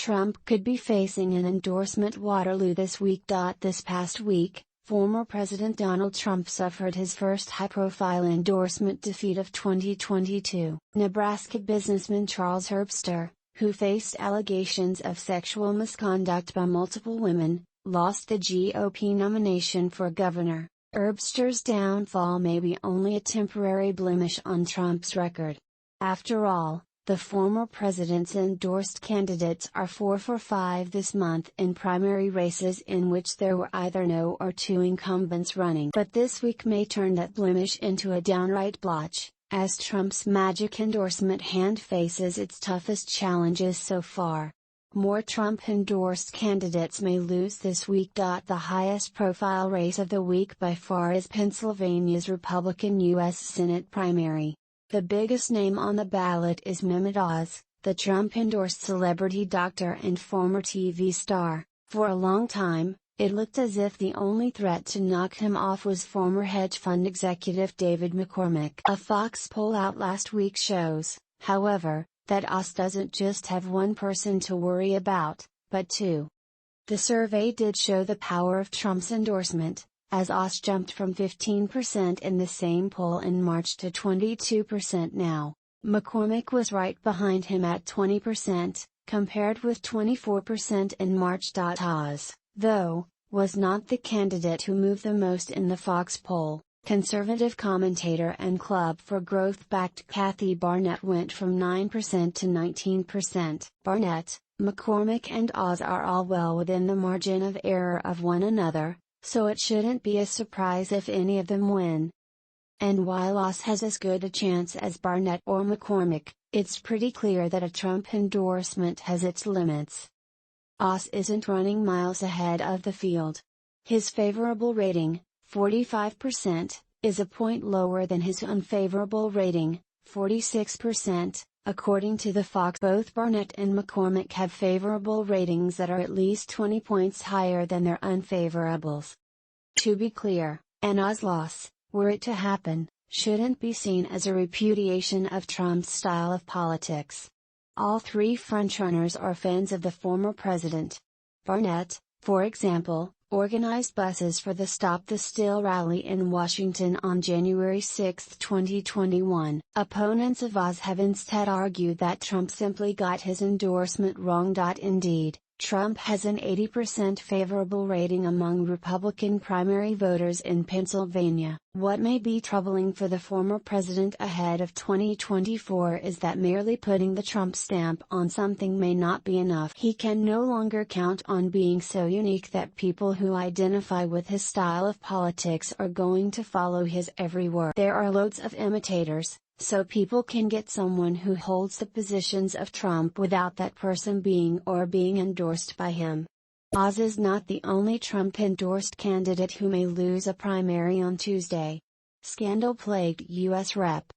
Trump could be facing an endorsement waterloo this week. This past week, former President Donald Trump suffered his first high-profile endorsement defeat of 2022. Nebraska businessman Charles Herbster, who faced allegations of sexual misconduct by multiple women, lost the GOP nomination for governor. Herbster's downfall may be only a temporary blemish on Trump's record. After all, the former president's endorsed candidates are 4 for 5 this month in primary races in which there were either no or two incumbents running. But this week may turn that blemish into a downright blotch, as Trump's magic endorsement hand faces its toughest challenges so far. More Trump-endorsed candidates may lose this week. The highest profile race of the week by far is Pennsylvania's Republican U.S. Senate primary. The biggest name on the ballot is Mehmet Oz, the Trump-endorsed celebrity doctor and former TV star. For a long time, it looked as if the only threat to knock him off was former hedge fund executive David McCormick. A Fox poll out last week shows, however, that Oz doesn't just have one person to worry about, but two. The survey did show the power of Trump's endorsement, as Oz jumped from 15% in the same poll in March to 22% now. McCormick was right behind him at 20%, compared with 24% in March. Oz, though, was not the candidate who moved the most in the Fox poll. Conservative commentator and Club for Growth-backed Kathy Barnett went from 9% to 19%. Barnett, McCormick and Oz are all well within the margin of error of one another, so it shouldn't be a surprise if any of them win. And while Oz has as good a chance as Barnett or McCormick, it's pretty clear that a Trump endorsement has its limits. Oz isn't running miles ahead of the field. His favorable rating, 45%, is a point lower than his unfavorable rating, 46%, according to the Fox. Both Barnett and McCormick have favorable ratings that are at least 20 points higher than their unfavorables. To be clear, an Oz loss, were it to happen, shouldn't be seen as a repudiation of Trump's style of politics. All three frontrunners are fans of the former president. Barnett, for example, organized buses for the Stop the Steal rally in Washington on January 6, 2021. Opponents of Oz have instead argued that Trump simply got his endorsement wrong. Indeed, Trump has an 80% favorable rating among Republican primary voters in Pennsylvania. What may be troubling for the former president ahead of 2024 is that merely putting the Trump stamp on something may not be enough. He can no longer count on being so unique that people who identify with his style of politics are going to follow his every word. There are loads of imitators, so people can get someone who holds the positions of Trump without that person being endorsed by him. Oz is not the only Trump-endorsed candidate who may lose a primary on Tuesday. Scandal-plagued U.S. Rep.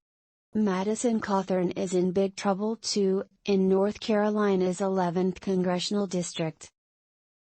Madison Cawthorn is in big trouble too, in North Carolina's 11th congressional district.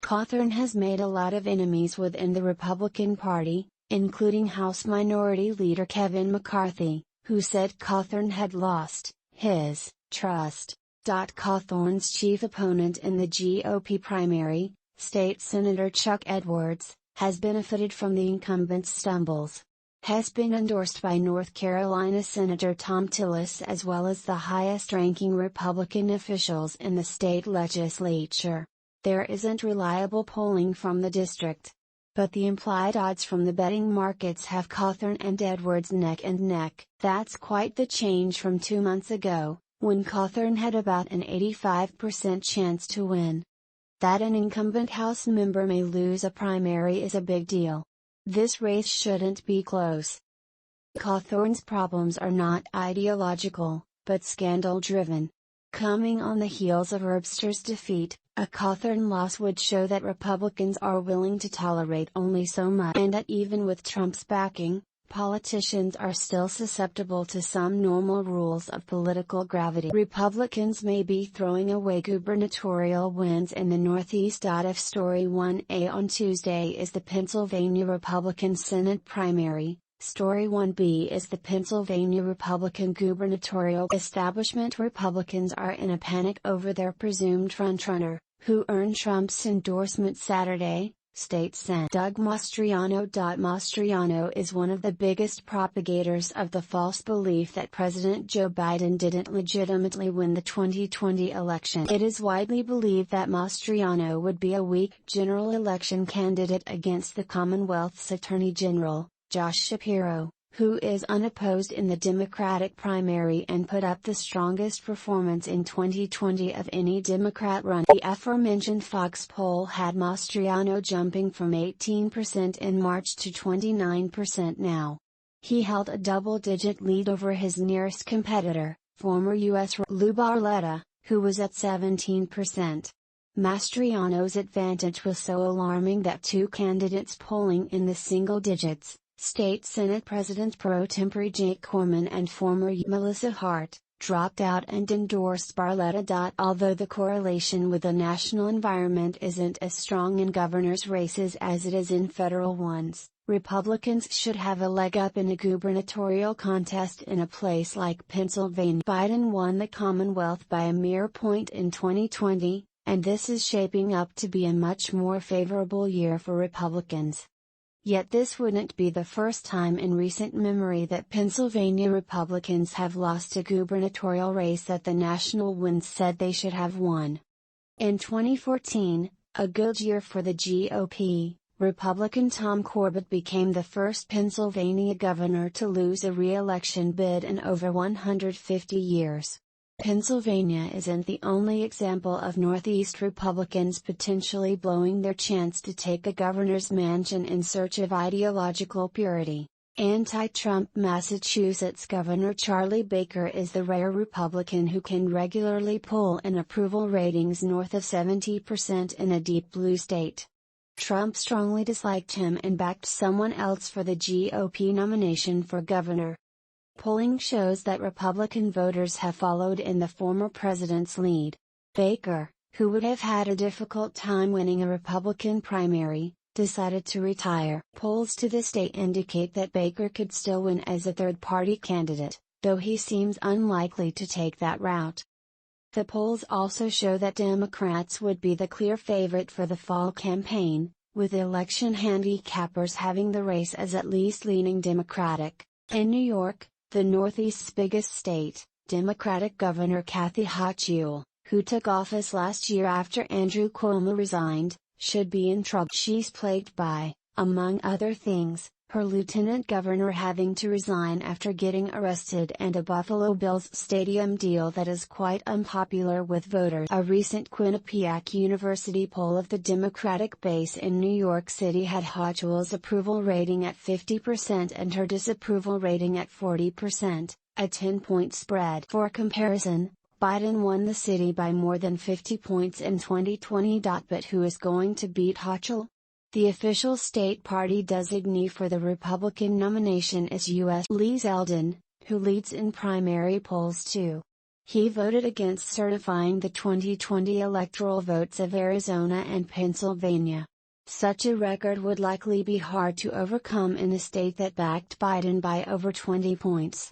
Cawthorn has made a lot of enemies within the Republican Party, including House Minority Leader Kevin McCarthy, who said Cawthorn had lost his trust. Cawthorn's chief opponent in the GOP primary, State Senator Chuck Edwards, has benefited from the incumbent's stumbles. Has been endorsed by North Carolina Senator Tom Tillis as well as the highest-ranking Republican officials in the state legislature. There isn't reliable polling from the district, but the implied odds from the betting markets have Cawthorn and Edwards neck and neck. That's quite the change from 2 months ago, when Cawthorn had about an 85% chance to win. That an incumbent House member may lose a primary is a big deal. This race shouldn't be close. Cawthorn's problems are not ideological, but scandal-driven. Coming on the heels of Herbster's defeat, a Cawthorn loss would show that Republicans are willing to tolerate only so much, and that even with Trump's backing, politicians are still susceptible to some normal rules of political gravity. Republicans may be throwing away gubernatorial wins in the Northeast. If Story 1A on Tuesday is the Pennsylvania Republican Senate primary, Story 1B is the Pennsylvania Republican gubernatorial. Establishment Republicans are in a panic over their presumed frontrunner, who earned Trump's endorsement Saturday, State Sen. Doug Mastriano. Mastriano is one of the biggest propagators of the false belief that President Joe Biden didn't legitimately win the 2020 election. It is widely believed that Mastriano would be a weak general election candidate against the Commonwealth's Attorney General, Josh Shapiro, who is unopposed in the Democratic primary and put up the strongest performance in 2020 of any Democrat run. The aforementioned Fox poll had Mastriano jumping from 18% in March to 29% now. He held a double-digit lead over his nearest competitor, former U.S. Lou Barletta, who was at 17%. Mastriano's advantage was so alarming that two candidates polling in the single digits, State Senate President pro tempore Jake Corman and former Melissa Hart, dropped out and endorsed Barletta. Although the correlation with the national environment isn't as strong in governors' races as it is in federal ones, Republicans should have a leg up in a gubernatorial contest in a place like Pennsylvania. Biden won the Commonwealth by a mere point in 2020, and this is shaping up to be a much more favorable year for Republicans. Yet this wouldn't be the first time in recent memory that Pennsylvania Republicans have lost a gubernatorial race that the national winds said they should have won. In 2014, a good year for the GOP, Republican Tom Corbett became the first Pennsylvania governor to lose a re-election bid in over 150 years. Pennsylvania isn't the only example of Northeast Republicans potentially blowing their chance to take a governor's mansion in search of ideological purity. Anti-Trump Massachusetts Governor Charlie Baker is the rare Republican who can regularly pull in approval ratings north of 70% in a deep blue state. Trump strongly disliked him and backed someone else for the GOP nomination for governor. Polling shows that Republican voters have followed in the former president's lead. Baker, who would have had a difficult time winning a Republican primary, decided to retire. Polls to this day indicate that Baker could still win as a third-party candidate, though he seems unlikely to take that route. The polls also show that Democrats would be the clear favorite for the fall campaign, with election handicappers having the race as at least leaning Democratic. In New York, the Northeast's biggest state, Democratic Governor Kathy Hochul, who took office last year after Andrew Cuomo resigned, should be in trouble. She's plagued by, among other things, her lieutenant governor having to resign after getting arrested and a Buffalo Bills stadium deal that is quite unpopular with voters. A recent Quinnipiac University poll of the Democratic base in New York City had Hochul's approval rating at 50% and her disapproval rating at 40%, a 10-point spread. For comparison, Biden won the city by more than 50 points in 2020. But who is going to beat Hochul? The official state party designee for the Republican nomination is U.S. Lee Zeldin, who leads in primary polls too. He voted against certifying the 2020 electoral votes of Arizona and Pennsylvania. Such a record would likely be hard to overcome in a state that backed Biden by over 20 points.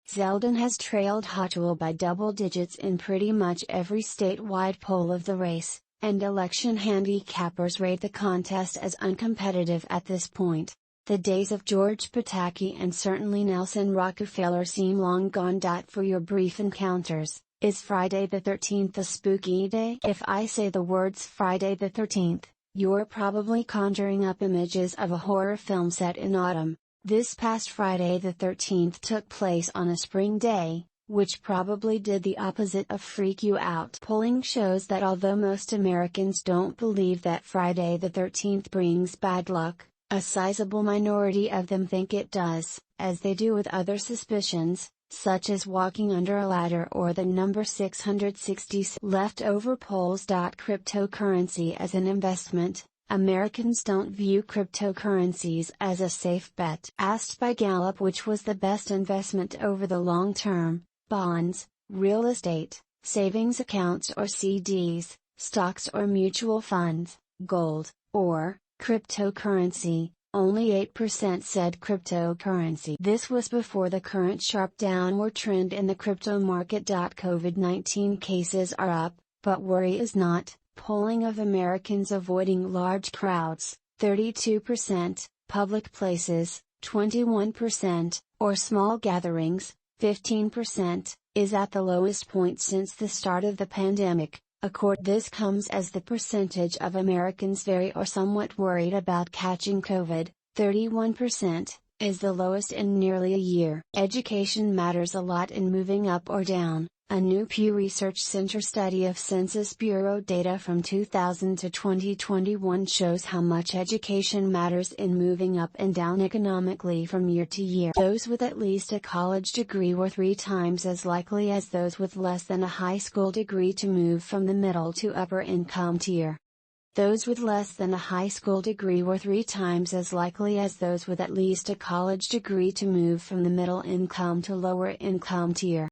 Zeldin has trailed Hochul by double digits in pretty much every statewide poll of the race, and election handicappers rate the contest as uncompetitive at this point. The days of George Pataki and certainly Nelson Rockefeller seem long gone. For your brief encounters, is Friday the 13th a spooky day? If I say the words Friday the 13th, you're probably conjuring up images of a horror film set in autumn. This past Friday the 13th took place on a spring day, which probably did the opposite of freak you out. Polling shows that although most Americans don't believe that Friday the 13th brings bad luck, a sizable minority of them think it does, as they do with other suspicions, such as walking under a ladder or the number 666. Leftover polls. Cryptocurrency as an investment. Americans don't view cryptocurrencies as a safe bet. Asked by Gallup which was the best investment over the long term, bonds, real estate, savings accounts or CDs, stocks or mutual funds, gold, or cryptocurrency, only 8% said cryptocurrency. This was before the current sharp downward trend in the crypto market. COVID-19 cases are up, but worry is not, Polling of Americans avoiding large crowds, 32%, public places, 21%, or small gatherings, 15%, is at the lowest point since the start of the pandemic. This comes as the percentage of Americans very or somewhat worried about catching COVID, 31%, is the lowest in nearly a year. Education matters a lot in moving up or down. A new Pew Research Center study of Census Bureau data from 2000 to 2021 shows how much education matters in moving up and down economically from year to year. Those with at least a college degree were 3 times as likely as those with less than a high school degree to move from the middle to upper income tier. Those with less than a high school degree were 3 times as likely as those with at least a college degree to move from the middle income to lower income tier.